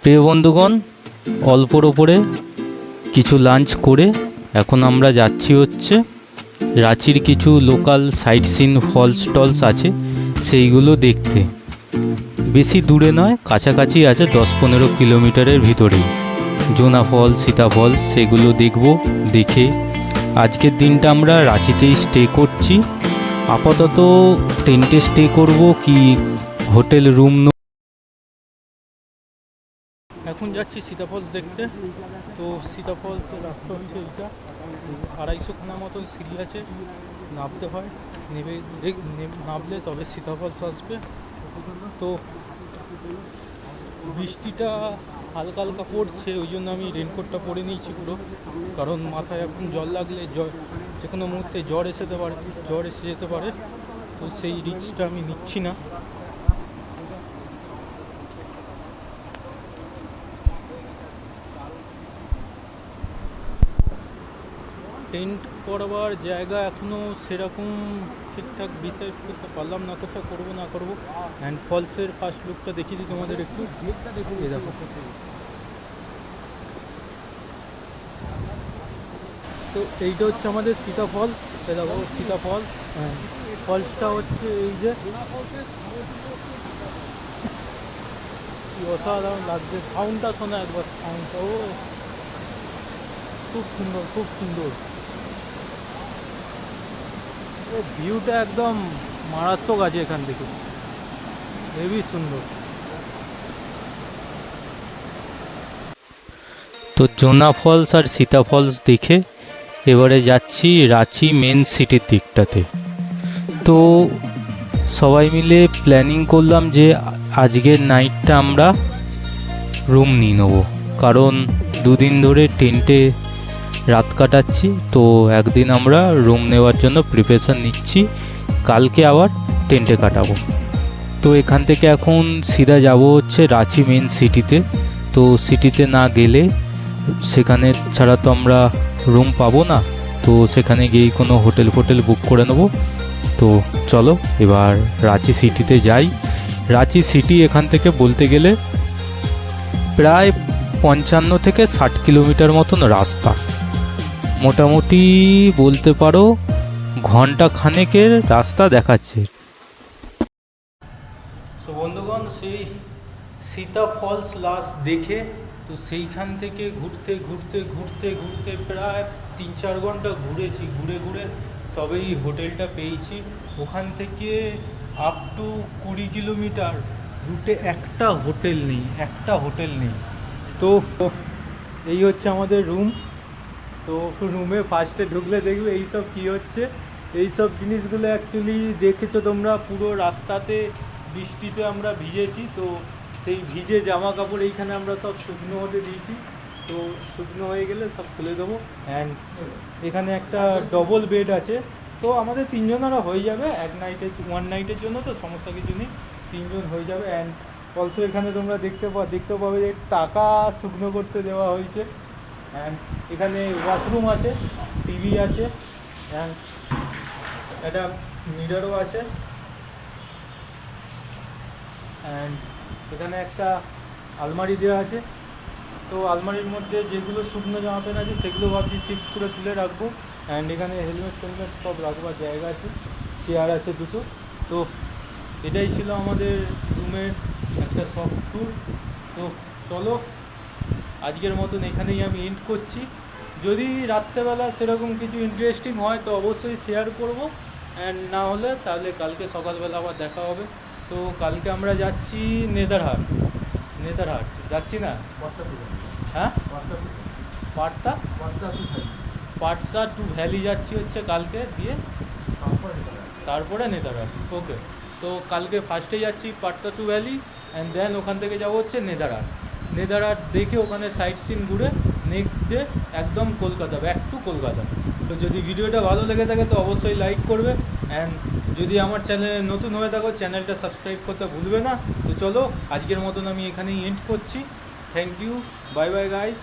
প্রিয় বন্ধুগণ, অল্পর ওপরে কিছু লাঞ্চ করে এখন আমরা যাচ্ছি হচ্ছে রাঁচির কিছু লোকাল সাইট সিন ফলস টলস আছে সেইগুলো দেখতে। বেশি দূরে নয়, কাছাকাছি আছে, 10-15 কিলোমিটারের ভিতরেই জোনা ফলস, সীতা ফলস, সেগুলো দেখব। দেখে আজকের দিনটা আমরা রাঁচিতেই স্টে করছি। আপাতত টেন্টে স্টে করব কি হোটেল রুম। এখন যাচ্ছি সীতা ফলস দেখতে। তো সীতা ফলসের রাস্তা হচ্ছে এইটা, 250 মতন সিঁড়ি আছে, নামতে হয়। নামলে তবে সীতা ফলস আসবে। তো বৃষ্টিটা হালকা হালকা পড়ছে, ওই জন্য আমি রেনকোটটা পরে নিয়েছি পুরো, কারণ মাথায় এখন জল লাগলে যে কোনো মুহূর্তে জ্বর এসে যেতে পারে। তো সেই রিস্কটা আমি নিচ্ছি না। টেন্ট করবার জায়গা এখনও সেরকম ঠিকঠাক ডিসাইড করতে পারলাম না, কোথায় করবো না করবো। অ্যান্ড ফলসের ফার্স্ট লুকটা দেখিয়ে দিই তোমাদের একটু। দেখো, তো এইটা হচ্ছে আমাদের সীতা ফলস। দেখো সীতা ফলস, হ্যাঁ, ফলসটা হচ্ছে এই যে, অসাধারণ লাগছে। সাউন্ডটা শোনা একবার, সাউন্ডটা খুব সুন্দর, খুব সুন্দর। ভিউটা একদম মারাত্মক আছে এখান থেকে, হেবি সুন্দর। তো জোনা ফলস আর সীতা ফলস দেখে এবারে যাচ্ছি রাঁচি মেন সিটির দিকটাতে। তো সবাই মিলে প্ল্যানিং করলাম যে আজকের নাইটটা আমরা রুম নিয়ে নেবো, কারণ দুদিন ধরে টেন্টে রাত কাটাচ্ছি। তো একদিন আমরা রুম নেওয়ার জন্য প্রিপারেশান নিচ্ছি, কালকে আবার টেন্টে কাটাবো। তো এখান থেকে এখন সিধা যাব হচ্ছে রাঁচি মেন সিটিতে। তো সিটিতে না গেলে সেখানে ছাড়া তো আমরা রুম পাবো না, তো সেখানে গিয়েই কোনো হোটেল বুক করে নেবো। তো চলো এবার রাঁচি সিটিতে যাই। রাঁচি সিটি এখান থেকে বলতে গেলে প্রায় 55 থেকে 60 কিলোমিটার মতন রাস্তা, মোটামুটি বলতে পারো ঘন্টা খানেকের রাস্তা দেখাচ্ছে। তো বন্ধুগণ, সেই সীতা ফলস লাস্ট দেখে তো সেইখান থেকে ঘুরতে প্রায় 3-4 ঘন্টা ঘুরেছি। ঘুরে তবেই হোটেলটা পেয়েছি। ওখান থেকে আপ টু 20 কিলোমিটার রুটে একটা হোটেল নেই। তো এই হচ্ছে আমাদের রুম। তো রুমে ফার্স্টে ঢুকলে দেখবে এইসব কী হচ্ছে। এইসব জিনিসগুলো অ্যাকচুয়ালি দেখেছো তোমরা, পুরো রাস্তাতে বৃষ্টিতে আমরা ভিজেছি। তো সেই ভিজে জামা কাপড় এইখানে আমরা সব শুকনো হতে দিয়েছি। তো শুকনো হয়ে গেলে সব খুলে দেবো। অ্যান্ড এখানে একটা ডবল বেড আছে, তো আমাদের 3 জনেরও হয়ে যাবে ওয়ান নাইটের জন্য, তো সমস্যা কিছু নেই, 3 জন হয়ে যাবে। অ্যান্ড অলসো এখানে তোমরা দেখতে পাবে যে টাকা শুকনো করতে দেওয়া হয়েছে। অ্যান্ড এখানে ওয়াশরুম আছে, টিভি আছে, অ্যান্ড একটা মিররও আছে। অ্যান্ড এখানে একটা আলমারি দেওয়া আছে। তো আলমারির মধ্যে যেগুলো শুকনো জামা প্যান্ট আছে সেগুলো ভাবছি শিফট করে তুলে রাখবো। অ্যান্ড এখানে হেলমেট সব রাখবার জায়গা আছে, চেয়ার আছে দুটো। তো এটাই ছিল আমাদের রুমের একটা সফট ট্যুর। তো চলো আজকের মতন এখানেই আমি এন্ড করছি। যদি রাত্রেবেলা সেরকম কিছু ইন্টারেস্টিং হয় তো অবশ্যই শেয়ার করব, অ্যান্ড না হলে তাহলে কালকে সকালবেলা আবার দেখা হবে। তো কালকে আমরা যাচ্ছি নেতারহাট যাচ্ছি না, হ্যাঁ, পাটসা টু ভ্যালি যাচ্ছি হচ্ছে কালকে, দিয়ে তারপরে নেতারহাট। ওকে, তো কালকে ফার্স্টে যাচ্ছি পাটসা টু ভ্যালি, অ্যান্ড দেন ওখান থেকে যাবো হচ্ছে নেতারহাট দেখে ওখানে সাইট সিন ঘুরে নেক্সট ডে একদম কলকাতা, ব্যাক টু কলকাতা। তো যদি ভিডিওটা ভালো লেগে থাকে তো অবশ্যই লাইক করবে, অ্যান্ড যদি আমার চ্যানেলে নতুন হয়ে থাকো চ্যানেলটা সাবস্ক্রাইব করতে ভুলবে না। তো চলো আজকের মতন আমি এখানেই এন্ড করছি। Thank you, bye bye guys.